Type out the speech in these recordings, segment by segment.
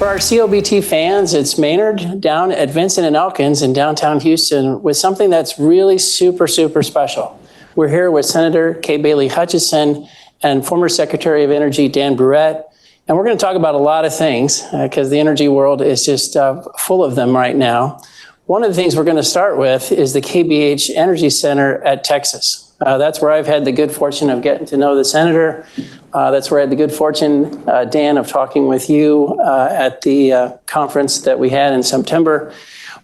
our COBT fans, it's Maynard down at Vinson Elkins in downtown Houston with something that's really super, super special. We're here with Senator Kay Bailey Hutchison and former Secretary of Energy Dan Brouillette. And we're going to talk about a lot of things because the energy world is just full of them right now. One of the things we're going to start with is the KBH Energy Center at Texas. That's where I've had the good fortune of getting to know the senator. That's where I had the good fortune, Dan, of talking with you at the conference that we had in September.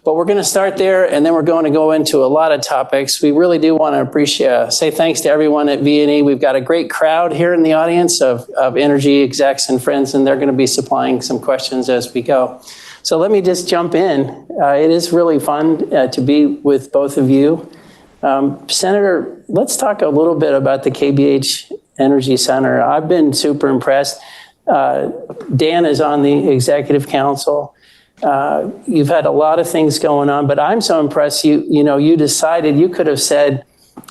But we're going to start there, and then we're going to go into a lot of topics. We really do want to say thanks to everyone at V&E. We've got a great crowd here in the audience of energy execs and friends, and they're going to be supplying some questions as we go. So let me just jump in. It is really fun to be with both of you. Senator, let's talk a little bit about the KBH Energy Center. I've been super impressed. Dan is on the executive council. You've had a lot of things going on, but I'm so impressed you decided you could have said,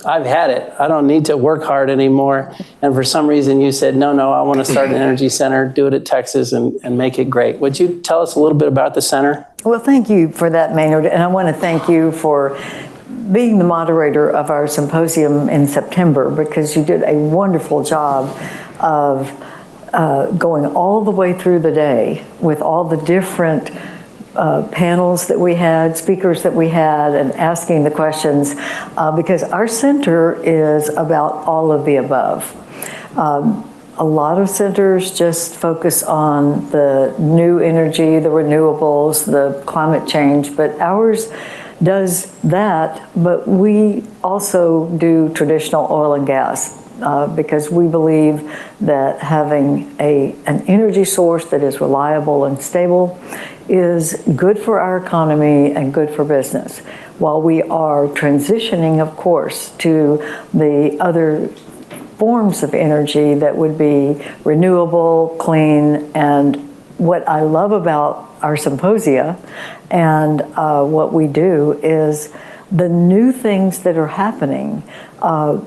I've had it. I don't need to work hard anymore. And for some reason you said, no, I want to start an energy center, do it at Texas and make it great. Would you tell us a little bit about the center? Well, thank you for that, Maynard. And I want to thank you for being the moderator of our symposium in September, because you did a wonderful job of going all the way through the day with all the different panels that we had, speakers that we had, and asking the questions, because our center is about all of the above. A lot of centers just focus on the new energy, the renewables, the climate change, but ours does that, but we also do traditional oil and gas because we believe that having an energy source that is reliable and stable is good for our economy and good for business. While we are transitioning, of course, to the other forms of energy that would be renewable, clean, and what I love about our symposia and what we do is the new things that are happening.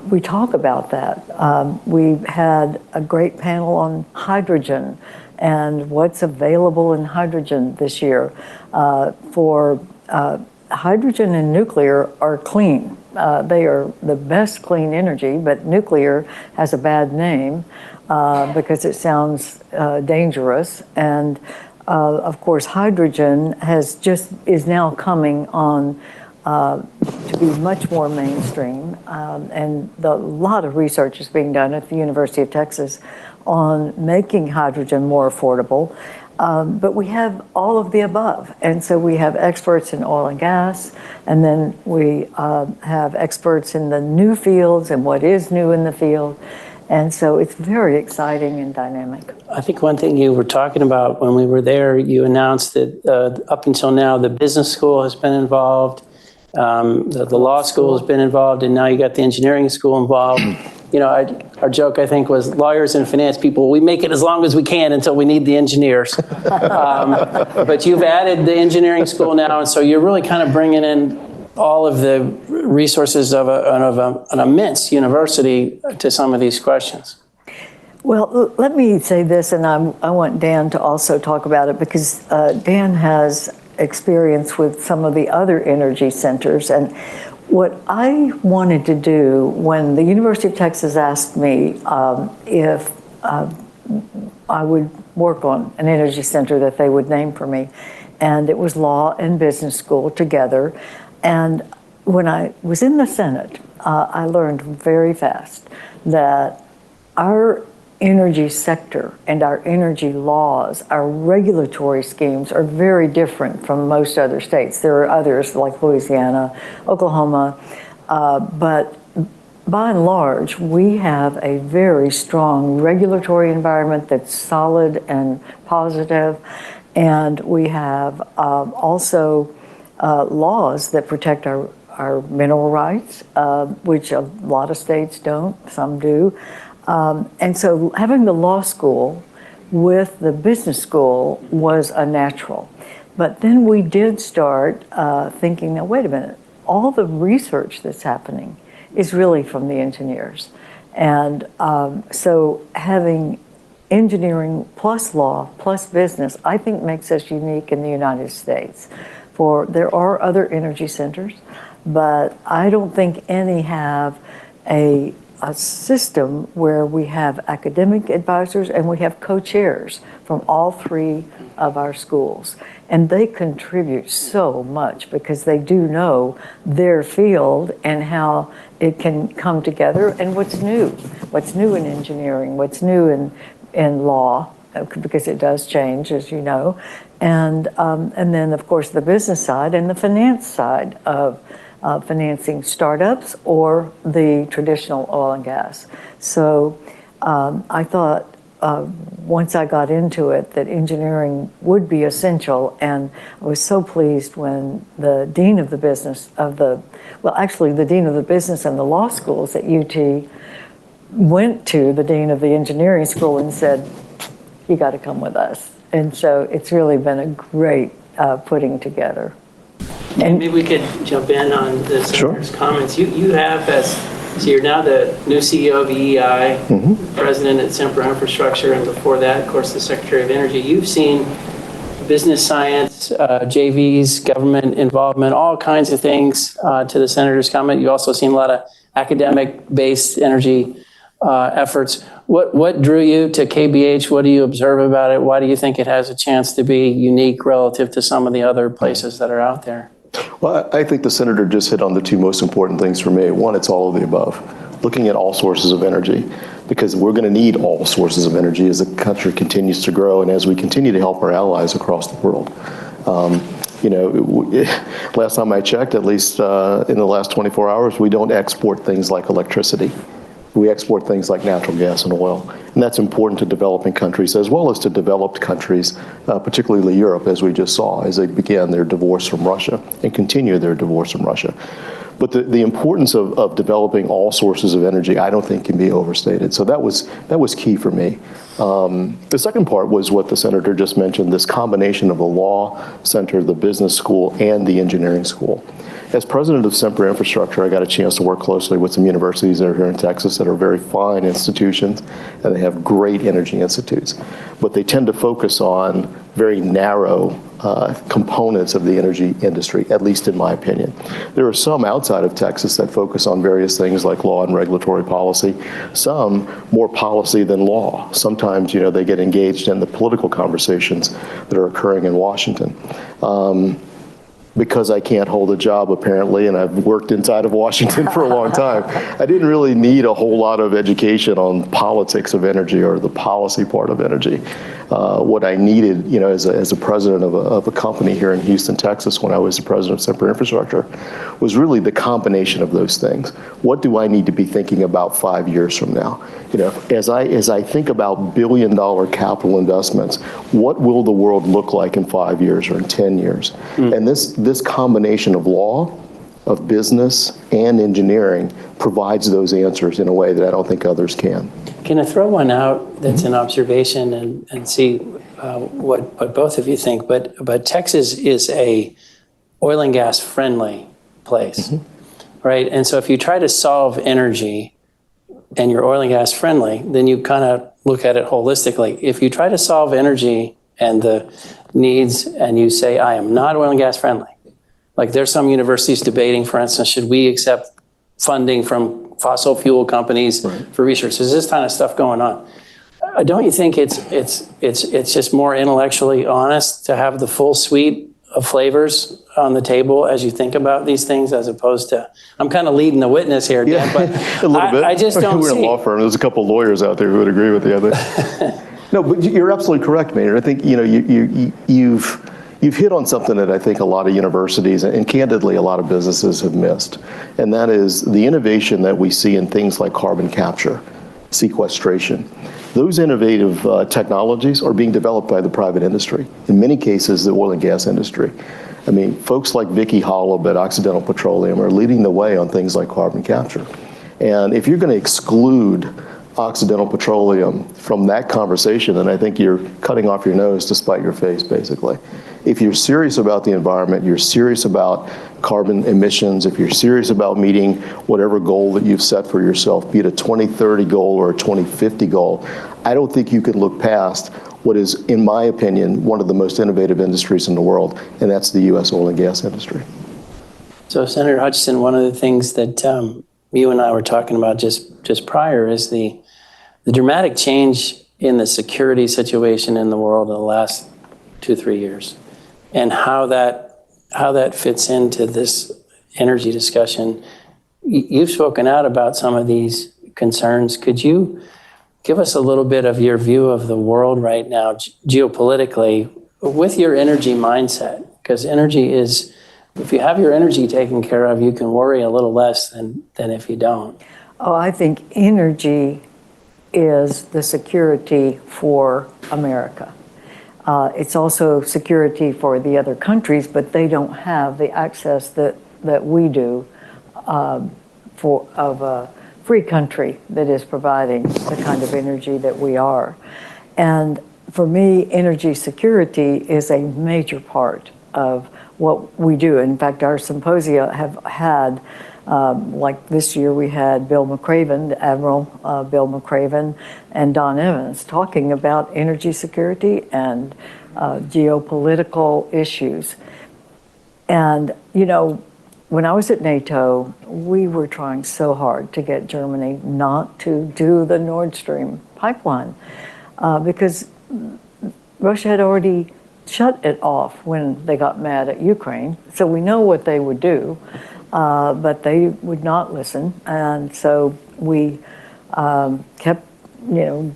We talk about that. We had a great panel on hydrogen and what's available in hydrogen this year. For hydrogen and nuclear are clean. They are the best clean energy, but nuclear has a bad name because it sounds dangerous. And of course, hydrogen is now coming on to be much more mainstream. And a lot of research is being done at the University of Texas on making hydrogen more affordable. But we have all of the above. And so we have experts in oil and gas, and then we have experts in the new fields and what is new in the field. And so it's very exciting and dynamic. I think one thing you were talking about when we were there, you announced that up until now, the business school has been involved, the law school has been involved, and now you got the engineering school involved. Our joke, I think, was lawyers and finance people, we make it as long as we can until we need the engineers. But you've added the engineering school now, and so you're really kind of bringing in all of the resources of an immense university to some of these questions. Well, let me say this, and I want Dan to also talk about it, because Dan has experience with some of the other energy centers. And what I wanted to do when the University of Texas asked me if I would work on an energy center that they would name for me, and it was law and business school together. And when I was in the Senate, I learned very fast that our energy sector and our energy laws, our regulatory schemes are very different from most other states. There are others like Louisiana, Oklahoma, but by and large, we have a very strong regulatory environment that's solid and positive, and we have also laws that protect our mineral rights, which a lot of states don't, some do. And so having the law school with the business school was a natural. But then we did start thinking, now wait a minute, all the research that's happening is really from the engineers. And so having engineering plus law plus business, I think makes us unique in the United States. For there are other energy centers, but I don't think any have a system where we have academic advisors and we have co-chairs from all three of our schools. And they contribute so much because they do know their field and how it can come together and what's new in engineering, what's new in law, because it does change, as you know, and then of course the business side and the finance side of financing startups or the traditional oil and gas. So I thought once I got into it that engineering would be essential, and I was so pleased when the dean of the business the dean of the business and the law schools at UT went to the dean of the engineering school and said, you got to come with us. And so it's really been a great putting together. And maybe we could jump in on the senator's comments. You have, so you're now the new CEO of EEI, president at Sempra Infrastructure, and before that, of course, the Secretary of Energy. You've seen business science, JVs, government involvement, all kinds of things to the senator's comment. You've also seen a lot of academic-based energy efforts. What drew you to KBH? What do you observe about it? Why do you think it has a chance to be unique relative to some of the other places that are out there? Well, I think the senator just hit on the two most important things for me. One, it's all of the above. Looking at all sources of energy, because we're going to need all sources of energy as the country continues to grow and as we continue to help our allies across the world. Last time I checked, at least in the last 24 hours, we don't export things like electricity. We export things like natural gas and oil. And that's important to developing countries as well as to developed countries, particularly Europe, as we just saw, as they began their divorce from Russia and continue their divorce from Russia. But the importance of developing all sources of energy, I don't think can be overstated. So that was key for me. The second part was what the senator just mentioned, this combination of the law center, the business school, and the engineering school. As president of Sempra Infrastructure, I got a chance to work closely with some universities that are here in Texas that are very fine institutions, and they have great energy institutes. But they tend to focus on very narrow components of the energy industry, at least in my opinion. There are some outside of Texas that focus on various things like law and regulatory policy, some more policy than law. Sometimes, they get engaged in the political conversations that are occurring in Washington. Because I can't hold a job, apparently, and I've worked inside of Washington for a long time, I didn't really need a whole lot of education on politics of energy or the policy part of energy. What I needed, as a president of a company here in Houston, Texas, when I was the president of Sempra Infrastructure, was really the combination of those things. What do I need to be thinking about 5 years from now? As I think about billion-dollar capital investments, what will the world look like in 5 years or in 10 years? And this combination of law, of business, and engineering provides those answers in a way that I don't think others can. Can I throw one out that's an observation and see what both of you think? But Texas is a oil and gas friendly place, right? And so if you try to solve energy and you're oil and gas friendly, then you kind of look at it holistically. If you try to solve energy and the needs and you say, I am not oil and gas friendly, like there's some universities debating, for instance, should we accept funding from fossil fuel companies for research? There's this kind of stuff going on. Don't you think it's just more intellectually honest to have the full suite of flavors on the table as you think about these things, as opposed to, I'm kind of leading the witness here, Dan, but a little bit. I just don't We're see. in a law firm. There's a couple of lawyers out there who would agree with the other. No, but you're absolutely correct, Maynard. I think you've hit on something that I think a lot of universities and candidly a lot of businesses have missed, and that is the innovation that we see in things like carbon capture, sequestration. Those innovative technologies are being developed by the private industry, in many cases the oil and gas industry. I mean, folks like Vicki Hollub at Occidental Petroleum are leading the way on things like carbon capture. And if you're going to exclude Occidental Petroleum from that conversation, then I think you're cutting off your nose to spite your face, basically. If you're serious about the environment, you're serious about carbon emissions, if you're serious about meeting whatever goal that you've set for yourself, be it a 2030 goal or a 2050 goal, I don't think you can look past what is, in my opinion, one of the most innovative industries in the world, and that's the U.S. oil and gas industry. So, Senator Hutchison, one of the things that you and I were talking about just prior is the dramatic change in the security situation in the world in the last 2-3 years, and how that fits into this energy discussion. You've spoken out about some of these concerns. Could you give us a little bit of your view of the world right now, geopolitically, with your energy mindset? Because energy is, if you have your energy taken care of, you can worry a little less than if you don't. Oh, I think energy is the security for America. It's also security for the other countries, but they don't have the access that we do of a free country that is providing the kind of energy that we are. And for me, energy security is a major part of what we do. In fact, our symposia have had, like this year we had Bill McRaven, Admiral Bill McRaven, and Don Evans talking about energy security and geopolitical issues. And, you know, when I was at NATO, we were trying so hard to get Germany not to do the Nord Stream pipeline because Russia had already shut it off when they got mad at Ukraine. So we know what they would do, but they would not listen. And so we kept, you know,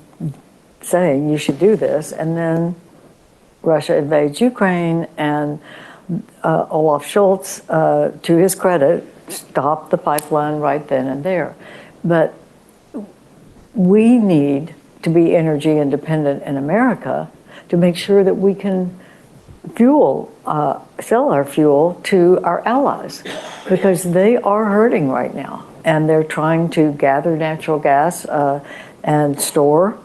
saying you should do this. And then Russia invades Ukraine, and Olaf Scholz, to his credit, stopped the pipeline right then and there. But we need to be energy independent in America to make sure that we can sell our fuel to our allies, because they are hurting right now, and they're trying to gather natural gas and store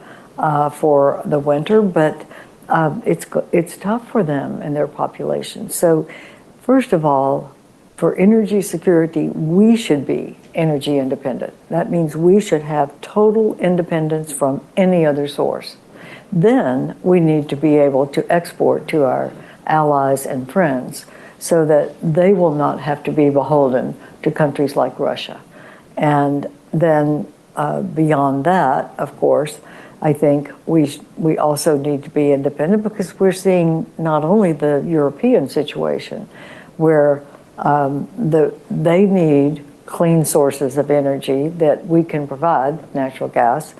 for the winter, but it's tough for them and their population. So first of all, for energy security, we should be energy independent. That means we should have total independence from any other source. Then we need to be able to export to our allies and friends so that they will not have to be beholden to countries like Russia. And then beyond that, of course, I think we also need to be independent, because we're seeing not only the European situation where they need clean sources of energy that we can provide, natural gas,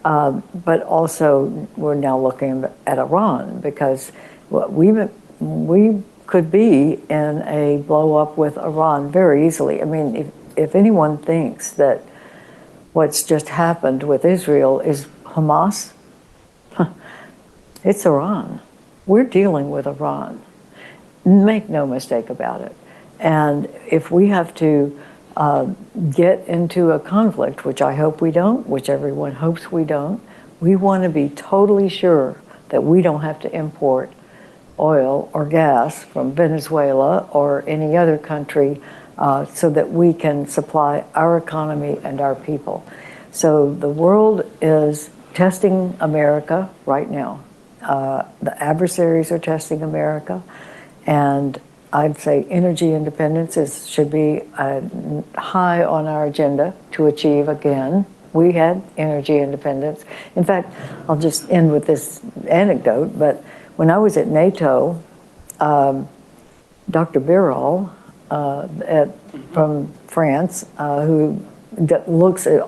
but also we're now looking at Iran, because we could be in a blow up with Iran very easily. I mean, if anyone thinks that what's just happened with Israel is Hamas, it's Iran. We're dealing with Iran. Make no mistake about it. And if we have to get into a conflict, which I hope we don't, which everyone hopes we don't, we want to be totally sure that we don't have to import oil or gas from Venezuela or any other country so that we can supply our economy and our people. So the world is testing America right now. The adversaries are testing America, and I'd say energy independence should be high on our agenda to achieve again. We had energy independence. In fact, I'll just end with this anecdote, but when I was at NATO, Dr. Birol from France, who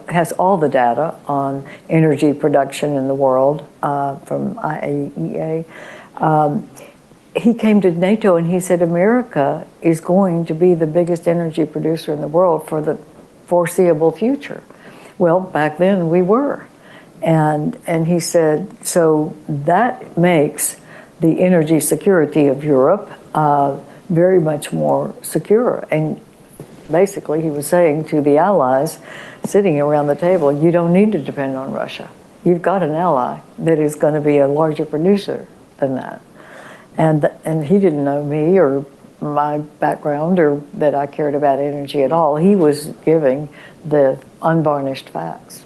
has all the data on energy production in the world from IAEA, he came to NATO and he said, America is going to be the biggest energy producer in the world for the foreseeable future. Well, back then we were. And he said, so that makes the energy security of Europe very much more secure. And basically he was saying to the allies sitting around the table, you don't need to depend on Russia. You've got an ally that is going to be a larger producer than that. And he didn't know me or my background or that I cared about energy at all. He was giving the unvarnished facts.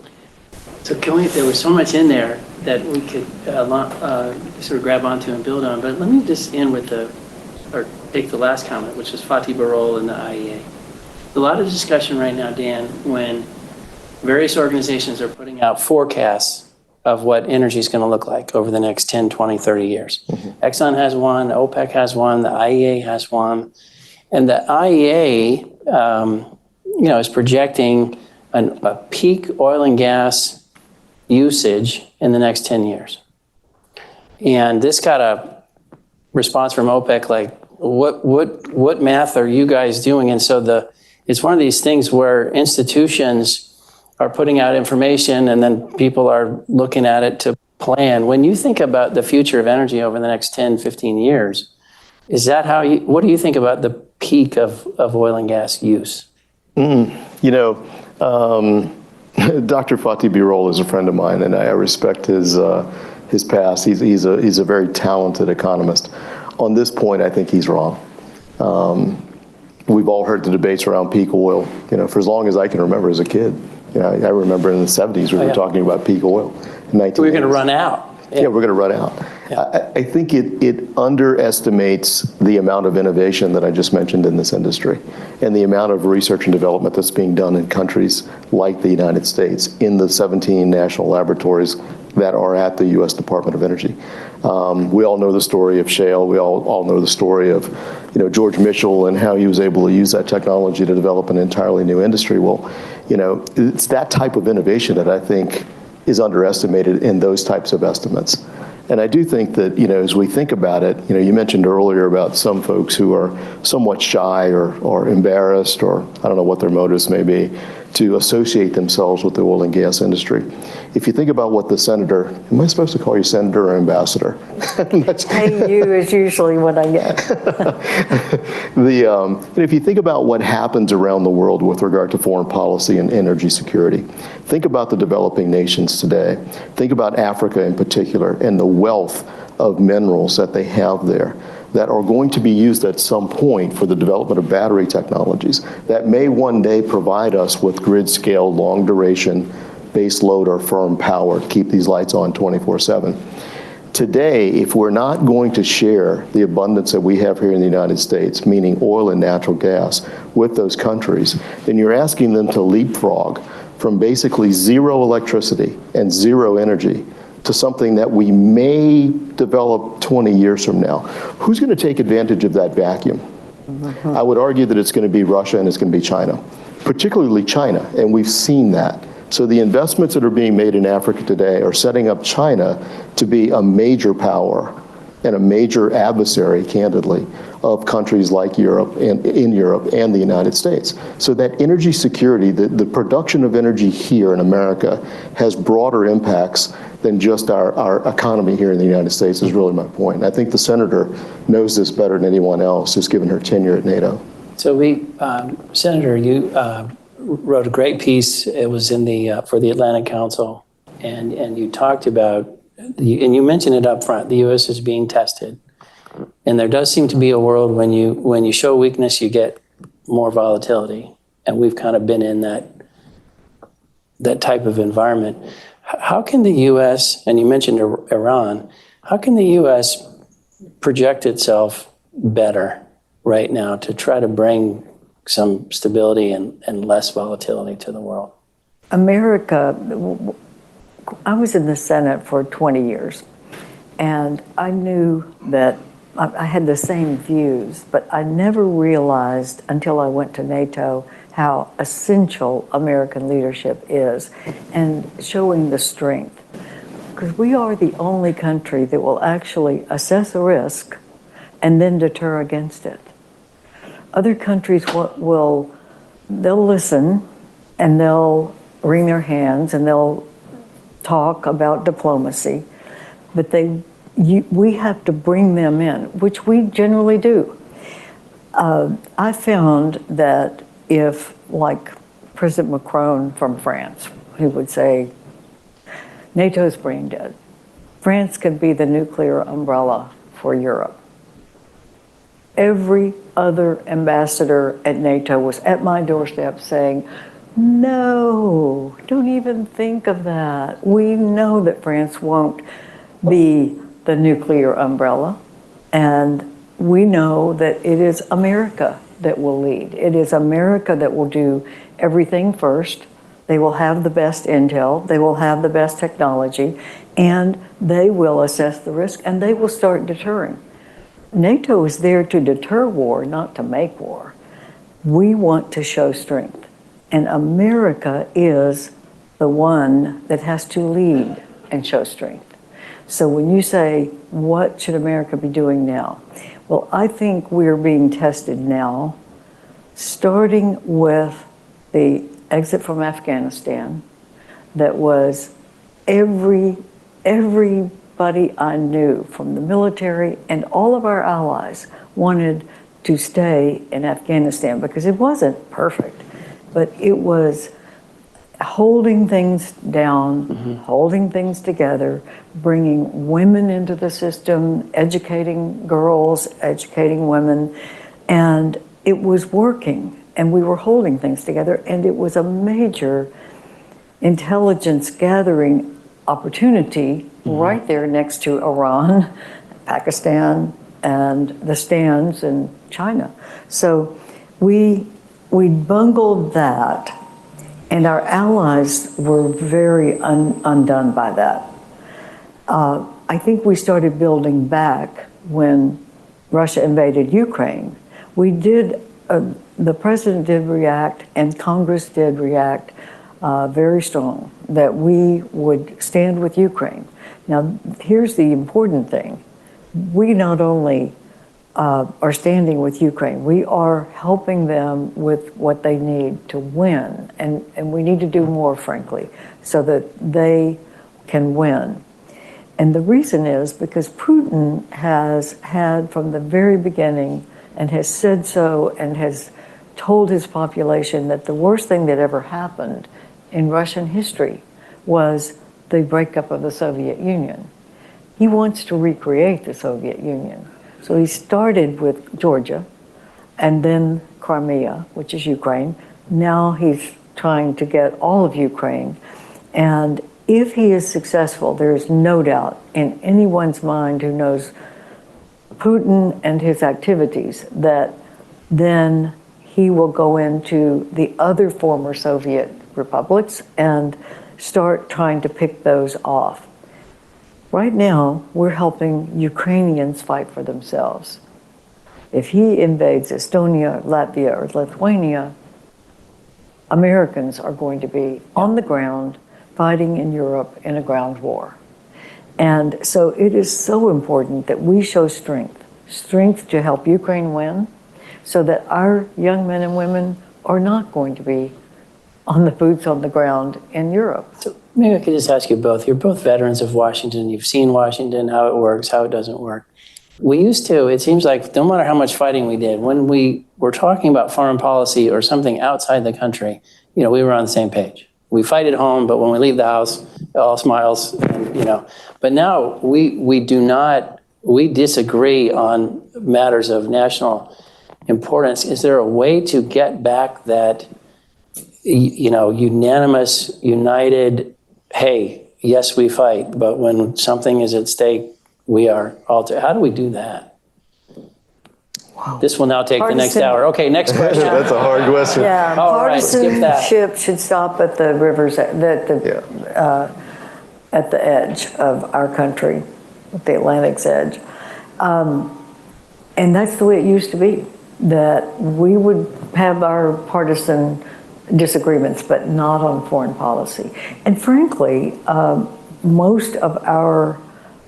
So there was so much in there that we could sort of grab onto and build on. But let me just end with take the last comment, which is Fatih Birol and the IEA. A lot of discussion right now, Dan, when various organizations are putting out forecasts of what energy is going to look like over the next 10, 20, 30 years. Mm-hmm. Exxon has one, OPEC has one, the IEA has one. And the IEA, is projecting a peak oil and gas usage in the next 10 years. And this got a response from OPEC like, what math are you guys doing? And so it's one of these things where institutions are putting out information and then people are looking at it to plan. When you think about the future of energy over the next 10, 15 years, is that what do you think about the peak of oil and gas use? Dr. Fatih Birol is a friend of mine, and I respect his past. He's a very talented economist. On this point, I think he's wrong. We've all heard the debates around peak oil, for as long as I can remember as a kid. I remember in the 70s we were talking about peak oil. We're going to run out. Yeah, we're going to run out. Yeah. I think it underestimates the amount of innovation that I just mentioned in this industry and the amount of research and development that's being done in countries like the United States in the 17 national laboratories that are at the U.S. Department of Energy. We all know the story of shale. We all know the story of George Mitchell and how he was able to use that technology to develop an entirely new industry. Well, it's that type of innovation that I think is underestimated in those types of estimates. And I do think that, as we think about it, you mentioned earlier about some folks who are somewhat shy or embarrassed, or I don't know what their motives may be, to associate themselves with the oil and gas industry. If you think about what the senator, am I supposed to call you senator or ambassador? Hey, you is usually what I get. If you think about what happens around the world with regard to foreign policy and energy security, think about the developing nations today. Think about Africa in particular and the wealth of minerals that they have there that are going to be used at some point for the development of battery technologies that may one day provide us with grid-scale, long-duration, base load or firm power to keep these lights on 24/7. Today, if we're not going to share the abundance that we have here in the United States, meaning oil and natural gas, with those countries, then you're asking them to leapfrog from basically zero electricity and zero energy to something that we may develop 20 years from now. Who's going to take advantage of that vacuum? Mm-hmm. I would argue that it's going to be Russia and it's going to be China, particularly China, and we've seen that. So the investments that are being made in Africa today are setting up China to be a major power and a major adversary, candidly, of countries like Europe and in Europe and the United States. So that energy security, the production of energy here in America has broader impacts than just our economy here in the United States is really my point. And I think the senator knows this better than anyone else, just given her tenure at NATO. So Senator, you wrote a great piece. It was in for the Atlantic Council, and you talked about, and you mentioned it up front, the U.S. is being tested. And there does seem to be a world when you show weakness, you get more volatility. And we've kind of been in that type of environment. How can the U.S., and you mentioned Iran, how can the U.S. project itself better right now to try to bring some stability and less volatility to the world? America, I was in the Senate for 20 years, and I knew that I had the same views, but I never realized until I went to NATO how essential American leadership is and showing the strength. Because we are the only country that will actually assess a risk and then deter against it. Other countries they'll listen and they'll wring their hands and they'll talk about diplomacy, but we have to bring them in, which we generally do. I found that if, like President Macron from France, he would say, NATO's brain dead. France could be the nuclear umbrella for Europe. every other ambassador at NATO was at my doorstep saying, no, don't even think of that. We know that France won't be the nuclear umbrella, and we know that it is America that will lead. It is America that will do everything first. They will have the best intel, they will have the best technology, and they will assess the risk, and they will start deterring. NATO is there to deter war, not to make war. We want to show strength, and America is the one that has to lead and show strength. So when you say, what should America be doing now? Well, I think we're being tested now, starting with the exit from Afghanistan. That was everybody I knew from the military and all of our allies wanted to stay in Afghanistan because it wasn't perfect, but it was holding things down, holding things together, bringing women into the system, educating girls, educating women, and it was working, and we were holding things together, and it was a major intelligence gathering opportunity right there next to Iran, Pakistan, and the stands in China. So we bungled that, and our allies were very undone by that. I think we started building back when Russia invaded Ukraine. We did, the president did react, and Congress did react very strong, that we would stand with Ukraine. Now, here's the important thing. We not only are standing with Ukraine, we are helping them with what they need to win. And we need to do more, frankly, so that they can win. And the reason is because Putin has had from the very beginning and has said so and has told his population that the worst thing that ever happened in Russian history was the breakup of the Soviet Union. He wants to recreate the Soviet Union. So he started with Georgia and then Crimea, which is Ukraine. Now he's trying to get all of Ukraine. And if he is successful, there is no doubt in anyone's mind who knows Putin and his activities that then he will go into the other former Soviet republics and start trying to pick those off. Right now, we're helping Ukrainians fight for themselves. If he invades Estonia, Latvia, or Lithuania, Americans are going to be on the ground fighting in Europe in a ground war. And so it is so important that we show strength to help Ukraine win, so that our young men and women are not going to be on the boots on the ground in Europe. So maybe I could just ask you both. You're both veterans of Washington. You've seen Washington, how it works, how it doesn't work. We used to, it seems like no matter how much fighting we did, when we were talking about foreign policy or something outside the country, we were on the same page. We fight at home, but when we leave the house, all smiles, and. But now we disagree on matters of national importance. Is there a way to get back that, unanimous, united, hey, yes, we fight, but when something is at stake, we are all, how do we do that? Wow. This will now take the next hour. Okay, next question. That's a hard question. Yeah, all right, skip that. Partisanship should stop at the rivers, at the edge of our country, at the Atlantic's edge. And that's the way it used to be, that we would have our partisan disagreements, but not on foreign policy. And frankly, most of our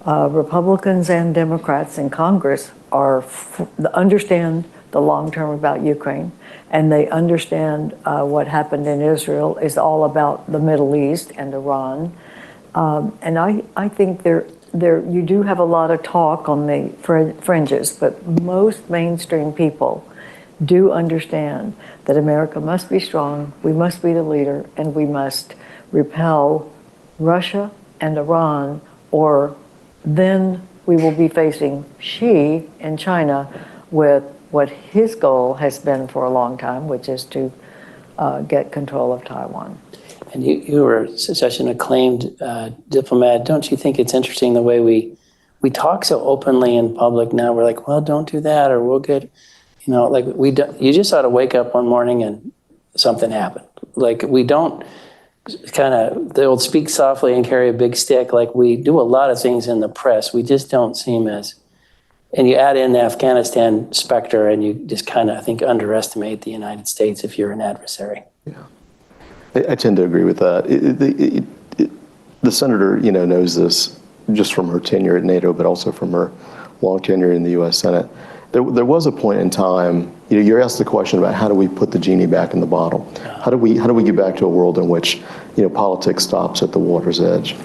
Republicans and Democrats in Congress understand the long term about Ukraine, and they understand what happened in Israel is all about the Middle East and Iran. And I think you do have a lot of talk on the fringes, but most mainstream people do understand that America must be strong, we must be the leader, and we must repel Russia and Iran, or then we will be facing Xi in China with what his goal has been for a long time, which is to get control of Taiwan. And you were such an acclaimed diplomat. Don't you think it's interesting the way we talk so openly in public now? We're like, well, don't do that, or we'll get, like you just ought to wake up one morning and something happened. Like we don't kind of, the old speak softly and carry a big stick. Like we do a lot of things in the press. We just don't seem as, and you add in the Afghanistan specter and you just kind of, I think, underestimate the United States if you're an adversary. Yeah, I tend to agree with that. The senator, knows this just from her tenure at NATO, but also from her long tenure in the U.S. Senate. There was a point in time, you're asked the question about how do we put the genie back in the bottle? How do we get back to a world in which, politics stops at the water's edge?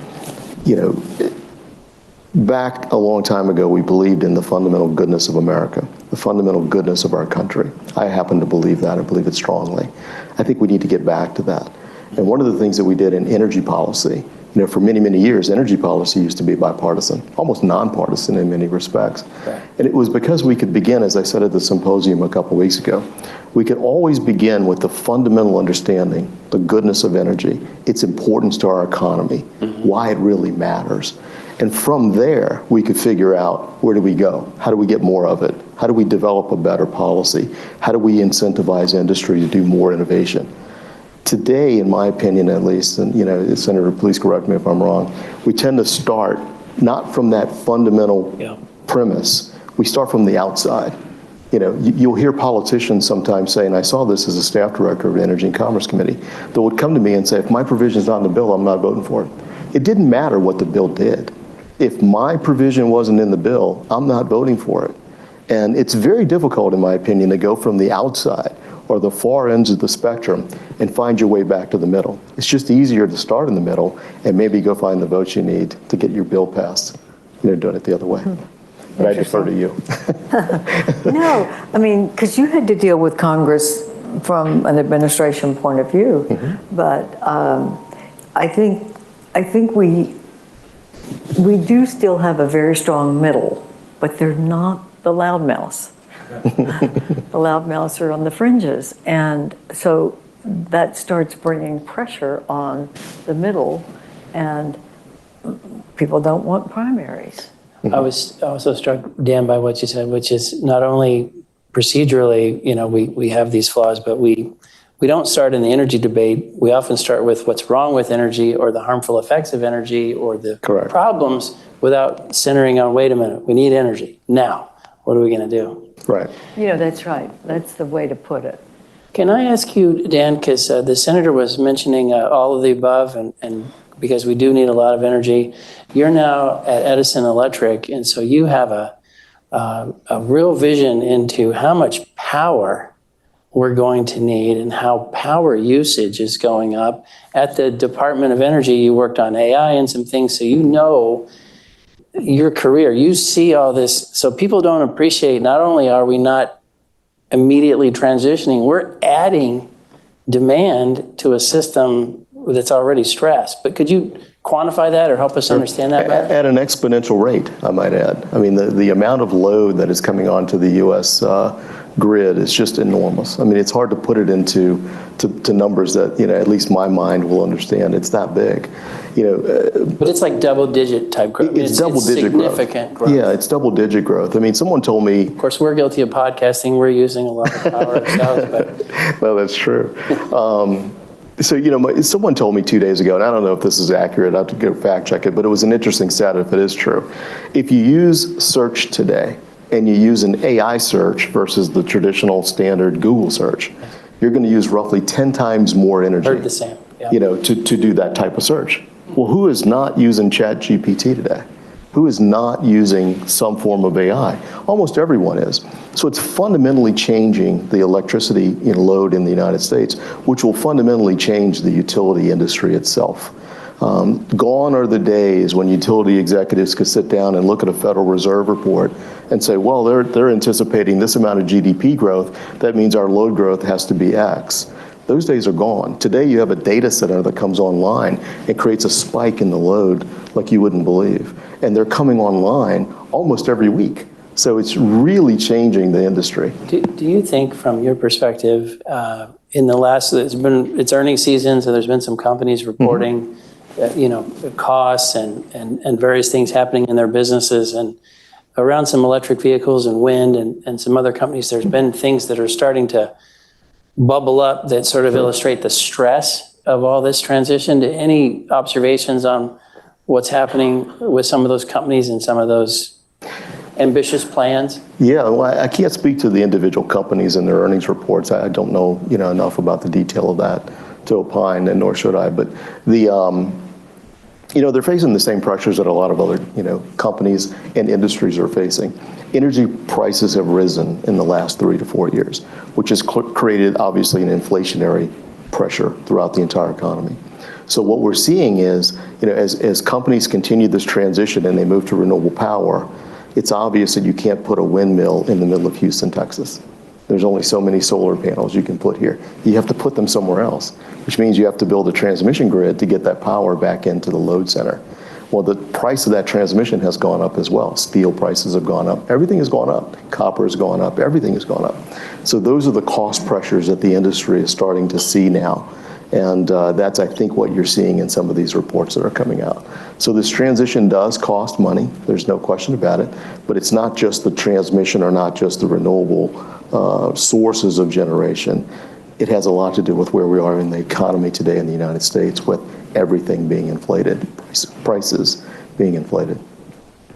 Back a long time ago, we believed in the fundamental goodness of America, the fundamental goodness of our country. I happen to believe that. I believe it strongly. I think we need to get back to that. And one of the things that we did in energy policy, for many, many years, energy policy used to be bipartisan, almost nonpartisan in many respects. Right. And it was because we could begin, as I said at the symposium a couple weeks ago, we could always begin with the fundamental understanding, the goodness of energy, its importance to our economy, why it really matters. And from there, we could figure out, where do we go? How do we get more of it? How do we develop a better policy? How do we incentivize industry to do more innovation? Today, in my opinion at least, and Senator, please correct me if I'm wrong, we tend to start not from that fundamental premise. We start from the outside. You'll hear politicians sometimes say, and I saw this as a staff director of the Energy and Commerce Committee, that would come to me and say, if my provision's not in the bill, I'm not voting for it. It didn't matter what the bill did. If my provision wasn't in the bill, I'm not voting for it. And it's very difficult, in my opinion, to go from the outside or the far ends of the spectrum and find your way back to the middle. It's just easier to start in the middle and maybe go find the votes you need to get your bill passed. Doing it the other way. But I defer to you. No, because you had to deal with Congress from an administration point of view. But I think we do still have a very strong middle, but they're not the loudmouths. The loudmouths are on the fringes. And so that starts bringing pressure on the middle, and people don't want primaries. I was also struck, Dan, by what you said, which is not only procedurally, we have these flaws, but we don't start in the energy debate. We often start with what's wrong with energy or the harmful effects of energy or the problems without centering on, wait a minute, we need energy. Now, what are we going to do? Right. That's right. That's the way to put it. Can I ask you, Dan, because the senator was mentioning all of the above, and because we do need a lot of energy. You're now at Edison Electric, and so you have a real vision into how much power we're going to need and how power usage is going up. At the Department of Energy, you worked on AI and some things, so your career, you see all this. So people don't appreciate, not only are we not immediately transitioning, we're adding demand to a system that's already stressed. But could you quantify that or help us understand that better? At an exponential rate, I might add. I mean, the amount of load that is coming onto the U.S. Grid is just enormous. I mean, it's hard to put it into numbers that, at least my mind will understand. It's that big. But it's like double-digit type growth. It's double-digit growth. Significant growth. Yeah, it's double-digit growth. I mean, someone told me... Of course, we're guilty of podcasting. We're using a lot of power ourselves. But well, that's true. So, someone told me 2 days ago, and I don't know if this is accurate, I have to go fact check it, but it was an interesting stat if it is true. If you use search today, and you use an AI search versus the traditional standard Google search, you're going to use roughly 10 times more energy. Heard the same. Yeah. To do that type of search. Well, who is not using ChatGPT today? Who is not using some form of AI? Almost everyone is. So it's fundamentally changing the electricity load in the United States, which will fundamentally change the utility industry itself. Gone are the days when utility executives could sit down and look at a Federal Reserve report and say, well, they're anticipating this amount of GDP growth. That means our load growth has to be X. Those days are gone. Today you have a data center that comes online and creates a spike in the load like you wouldn't believe. And they're coming online almost every week. So it's really changing the industry. Do you think, from your perspective, in the last, it's earnings season, so there's been some companies reporting, costs and various things happening in their businesses, and around some electric vehicles and wind and some other companies, there's been things that are starting to bubble up that sort of illustrate the stress of all this transition. Any observations on what's happening with some of those companies and some of those ambitious plans? Yeah, well, I can't speak to the individual companies and their earnings reports. I don't know, enough about the detail of that to opine, and nor should I. But they're facing the same pressures that a lot of other, companies and industries are facing. Energy prices have risen in the last 3 to 4 years, which has created, obviously, an inflationary pressure throughout the entire economy. So what we're seeing is, as companies continue this transition and they move to renewable power, it's obvious that you can't put a windmill in the middle of Houston, Texas. There's only so many solar panels you can put here. You have to put them somewhere else, which means you have to build a transmission grid to get that power back into the load center. Well, the price of that transmission has gone up as well. Steel prices have gone up. Everything has gone up. Copper has gone up. Everything has gone up. So those are the cost pressures that the industry is starting to see now. And that's, I think, what you're seeing in some of these reports that are coming out. So this transition does cost money. There's no question about it. But it's not just the transmission or not just the renewable sources of generation. It has a lot to do with where we are in the economy today in the United States, with everything being inflated, prices being inflated.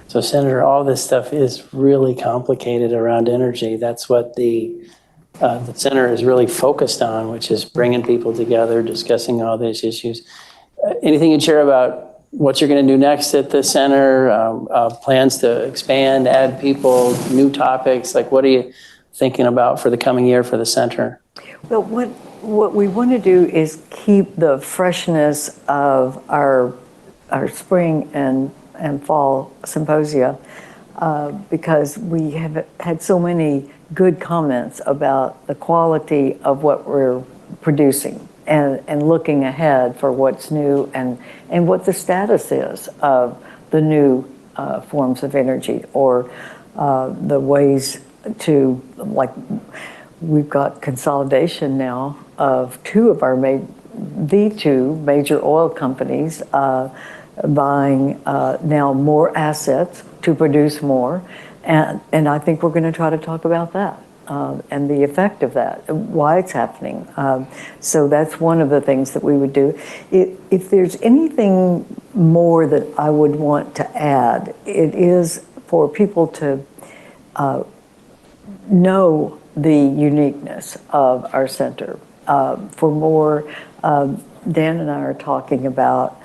So, Senator, all this stuff is really complicated around energy. That's what the center is really focused on, which is bringing people together, discussing all these issues. Anything you'd share about what you're going to do next at the center? Plans to expand, add people, new topics? Like, what are you thinking about for the coming year for the center? Well, what we want to do is keep the freshness of our spring and fall symposia, because we have had so many good comments about the quality of what we're producing and looking ahead for what's new and what the status is of the new forms of energy, or the ways to, like, we've got consolidation now of the two major oil companies buying now more assets to produce more. And I think we're going to try to talk about that and the effect of that, why it's happening. So that's one of the things that we would do. If there's anything more that I would want to add, it is for people to know the uniqueness of our center. For more, Dan and I are talking about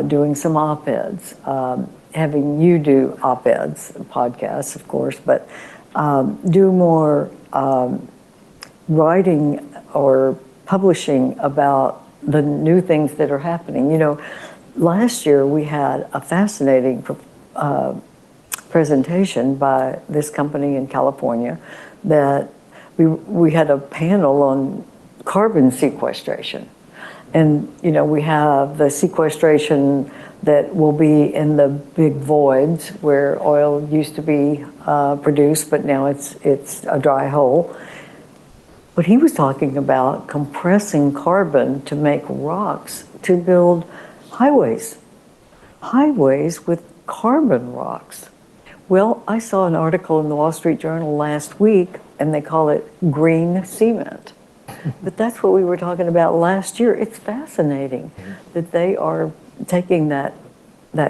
doing some op-eds, having you do op-eds, podcasts, of course, but do more writing or publishing about the new things that are happening. Last year we had a fascinating presentation by this company in California that we had a panel on carbon sequestration. And, we have the sequestration that will be in the big voids where oil used to be produced, but now it's a dry hole. But he was talking about compressing carbon to make rocks to build highways with carbon rocks. Well, I saw an article in the Wall Street Journal last week, and they call it green cement. But that's what we were talking about last year. It's fascinating that they are taking that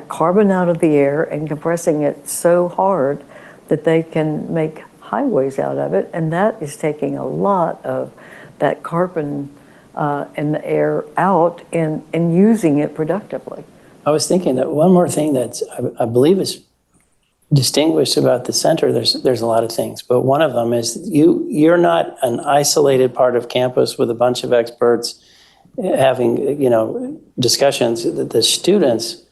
carbon out of the air and compressing it so hard that they can make highways out of it. And that is taking a lot of that carbon in the air out and using it productively. I was thinking that one more thing that I believe is distinguished about the center, there's a lot of things, but one of them is you're not an isolated part of campus with a bunch of experts having discussions. The students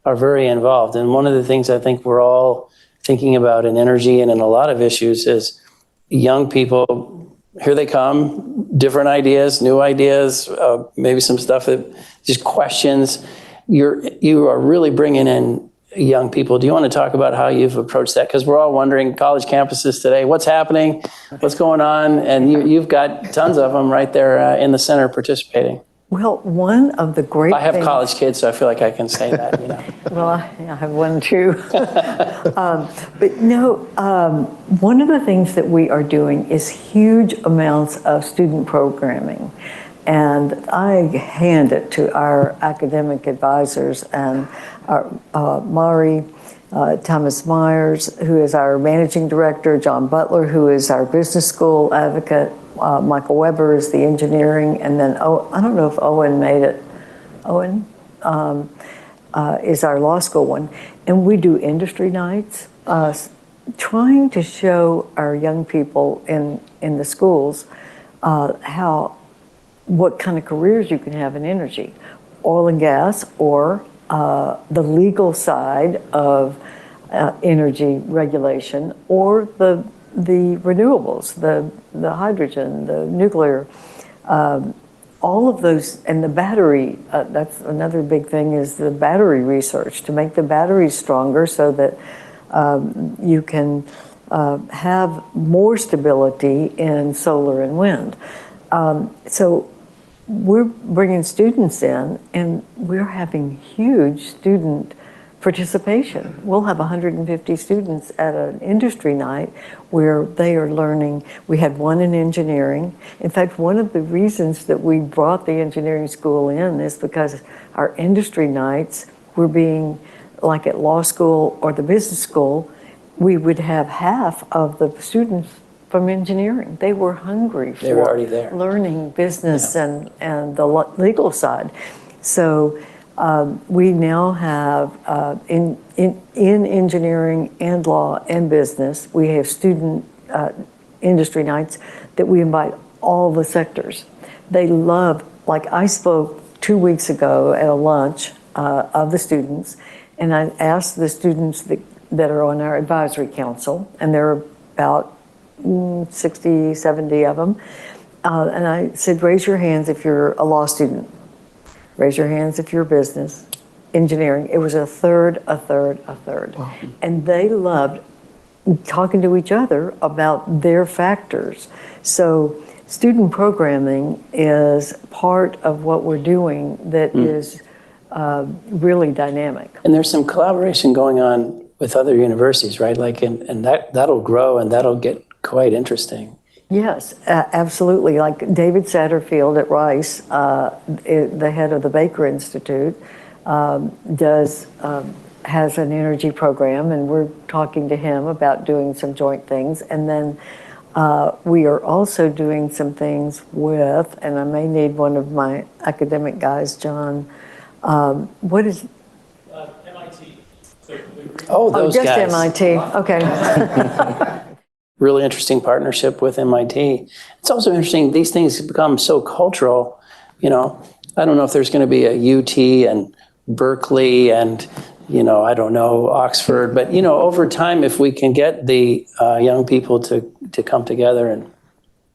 are very involved, and one of the things I think we're all thinking about in energy and in a lot of issues is young people. Here they come, different ideas, new ideas, maybe some stuff that just questions. You are really bringing in young people. Do you want to talk about how you've approached that? Because we're all wondering, college campuses today, what's happening, what's going on, and you've got tons of them right there in the center participating. Well, one of the great I have things, college kids, so I feel like I can say that. well, I have one too. But no, one of the things that we are doing is huge amounts of student programming. And I hand it to our academic advisors and our Mari Thomas Myers, who is our managing director, John Butler, who is our business school advocate, Michael Weber is the engineering, and then I don't know if Owen made it. Owen is our law school one. And we do industry nights, trying to show our young people in the schools what kind of careers you can have in energy, oil and gas, or the legal side of energy regulation, or the renewables, the hydrogen, the nuclear, all of those, and the battery. That's another big thing, is the battery research to make the batteries stronger so that you can have more stability in solar and wind. So we're bringing students in, and we're having huge student participation. We'll have 150 students at an industry night where they are learning. We had one in engineering. In fact, one of the reasons that we brought the engineering school in is because our industry nights were being, like at law school or the business school, we would have half of the students from engineering. They were hungry for already there. Learning business and the legal side. So we now have in engineering and law and business, we have student industry nights that we invite all the sectors. They love, like I spoke 2 weeks ago at a lunch of the students, and I asked the students that are on our advisory council, and there are about 60, 70 of them. And I said, raise your hands if you're a law student. Raise your hands if you're business, engineering. It was a third. Wow. And they loved talking to each other about their factors. So student programming is part of what we're doing that is really dynamic. And there's some collaboration going on with other universities, right? Like, and that'll grow and that'll get quite interesting. Yes, absolutely. Like David Satterfield at Rice, the head of the Baker Institute, has an energy program, and we're talking to him about doing some joint things. And then we are also doing some things with, and I may need one of my academic guys, John. What is? MIT. Those just guys. MIT. Okay. Really interesting partnership with MIT. It's also interesting, these things become so cultural. I don't know if there's going to be a UT and Berkeley and, I don't know, Oxford. But, over time, if we can get the young people to come together and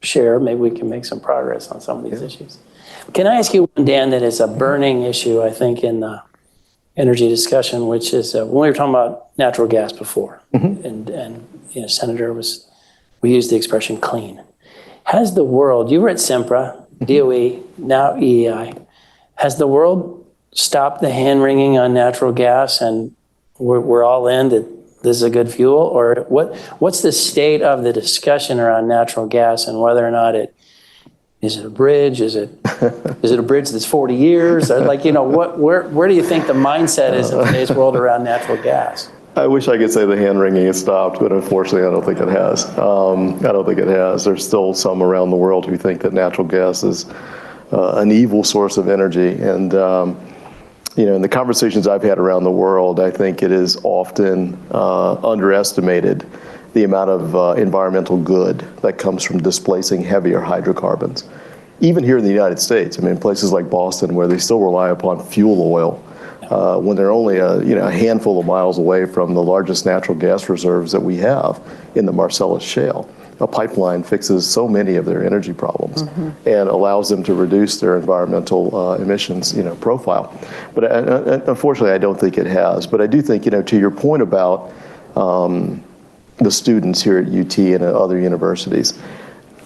share, maybe we can make some progress on some of these issues. Can I ask you one, Dan, that is a burning issue, I think, in the energy discussion, which is when we were talking about natural gas before, and Senator we used the expression clean. Has the world, you were at Sempra, DOE, now EEI, has the world stopped the hand-wringing on natural gas and we're all in that this is a good fuel? Or what's the state of the discussion around natural gas and whether or not is it a bridge? Is it a bridge that's 40 years? Or where do you think the mindset is in today's world around natural gas? I wish I could say the hand-wringing has stopped, but unfortunately, I don't think it has. I don't think it has. There's still some around the world who think that natural gas is an evil source of energy. And, in the conversations I've had around the world, I think it is often underestimated the amount of environmental good that comes from displacing heavier hydrocarbons. Even here in the United States, places like Boston, where they still rely upon fuel oil, when they're only a handful of miles away from the largest natural gas reserves that we have in the Marcellus Shale. a pipeline fixes so many of their energy problems and allows them to reduce their environmental emissions, profile. But unfortunately, I don't think it has. But I do think, to your point about the students here at UT and at other universities,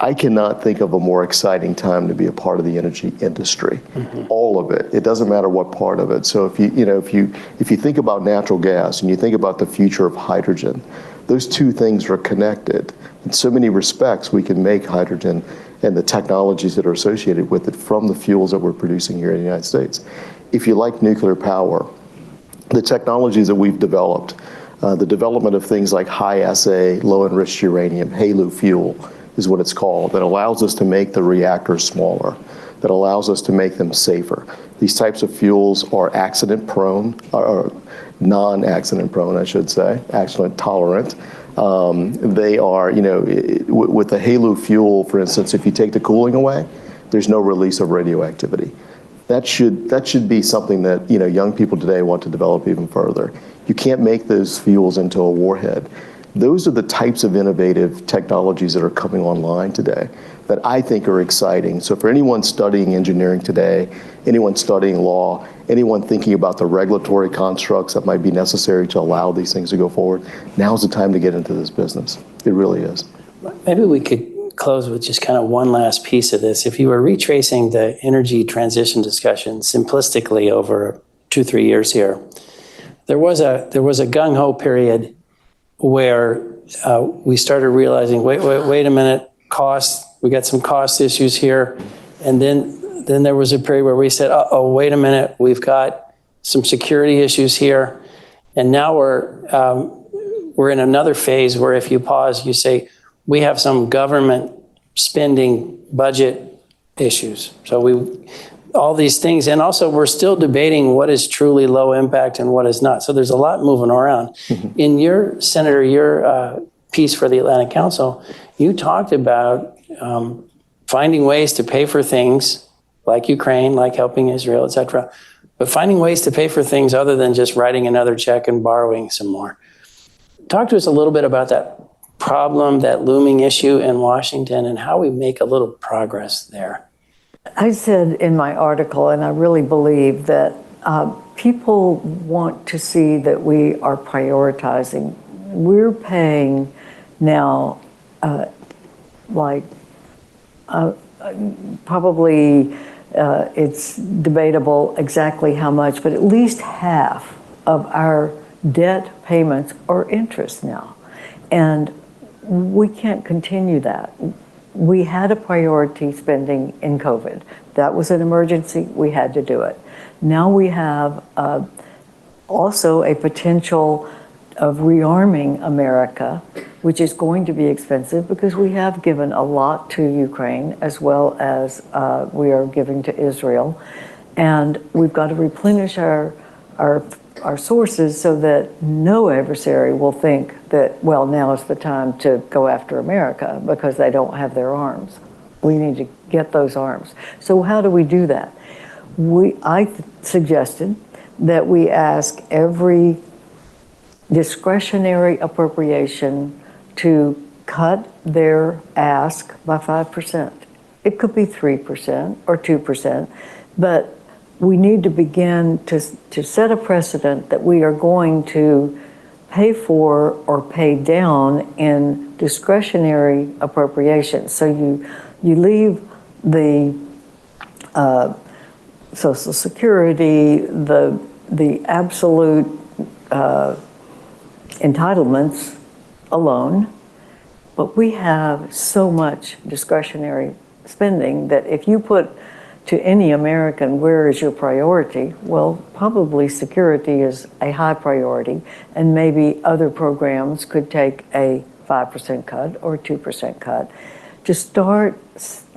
I cannot think of a more exciting time to be a part of the energy industry. All of it. It doesn't matter what part of it. So if you think about natural gas and you think about the future of hydrogen, those two things are connected. In so many respects, we can make hydrogen and the technologies that are associated with it from the fuels that we're producing here in the United States. If you like nuclear power, the technologies that we've developed, the development of things like high-assay, low-enriched uranium, HALEU fuel is what it's called, that allows us to make the reactors smaller, that allows us to make them safer. These types of fuels are accident-prone, or non-accident-prone, I should say, accident-tolerant. They are, with the HALEU fuel, for instance, if you take the cooling away, there's no release of radioactivity. That should be something that young people today want to develop even further. You can't make those fuels into a warhead. Those are the types of innovative technologies that are coming online today that I think are exciting. So for anyone studying engineering today, anyone studying law, anyone thinking about the regulatory constructs that might be necessary to allow these things to go forward, now's the time to get into this business. It really is. Maybe we could close with just kind of one last piece of this. If you were retracing the energy transition discussion simplistically over 2-3 years here, there was a gung-ho period where we started realizing, wait a minute, cost, we got some cost issues here. And then there was a period where we said, oh, wait a minute, we've got some security issues here. And now we're in another phase where if you pause, you say, we have some government spending budget issues. So all these things, and also we're still debating what is truly low impact and what is not. So there's a lot moving around. In your, Senator, your piece for the Atlantic Council, you talked about finding ways to pay for things like Ukraine, like helping Israel, et cetera, but finding ways to pay for things other than just writing another check and borrowing some more. Talk to us a little bit about that problem, that looming issue in Washington, and how we make a little progress there. I said in my article, and I really believe that people want to see that we are prioritizing. We're paying now probably it's debatable exactly how much, but at least half of our debt payments are interest now. And we can't continue that. We had a priority spending in COVID. That was an emergency. We had to do it. Now we have also a potential of rearming America, which is going to be expensive because we have given a lot to Ukraine as well as we are giving to Israel. And we've got to replenish our sources so that no adversary will think that, well, now is the time to go after America because they don't have their arms. We need to get those arms. So how do we do that? I suggested that we ask every discretionary appropriation to cut their ask by 5%. It could be 3% or 2%, but we need to begin to set a precedent that we are going to pay for or pay down in discretionary appropriations. So you leave the Social Security, the absolute entitlements alone, but we have so much discretionary spending that if you put to any American, where is your priority? Well, probably security is a high priority, and maybe other programs could take a 5% cut or 2% cut to start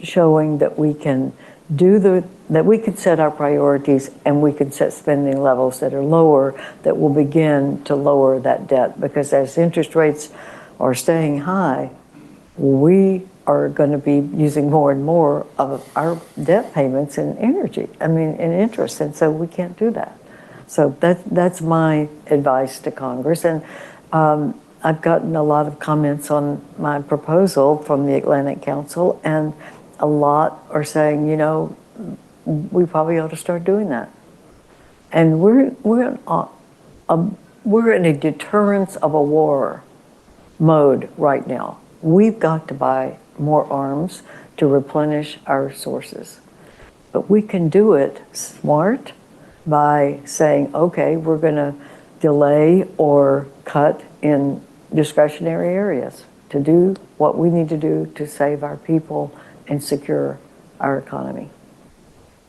showing that we can that we can set our priorities and we can set spending levels that are lower that will begin to lower that debt. Because as interest rates are staying high, we are going to be using more and more of our debt payments in energy, in interest, and so we can't do that. So that's my advice to Congress. And I've gotten a lot of comments on my proposal from the Atlantic Council, and a lot are saying, you know, we probably ought to start doing that. And we're in a deterrence of a war mode right now. We've got to buy more arms to replenish our sources. But we can do it smart by saying, okay, we're going to delay or cut in discretionary areas to do what we need to do to save our people and secure our economy.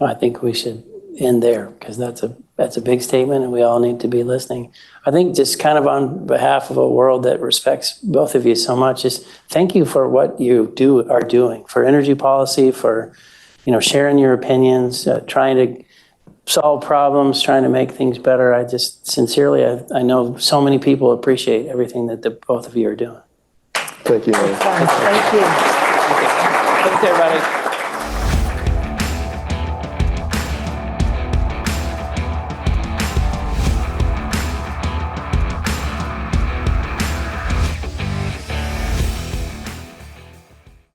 I think we should end there because that's a big statement and we all need to be listening. I think just kind of on behalf of a world that respects both of you so much, just thank you for what you are doing for energy policy, for sharing your opinions, trying to solve problems, trying to make things better. I just sincerely, I know so many people appreciate everything that both of you are doing. Thank you. Thank you. Thanks, everybody.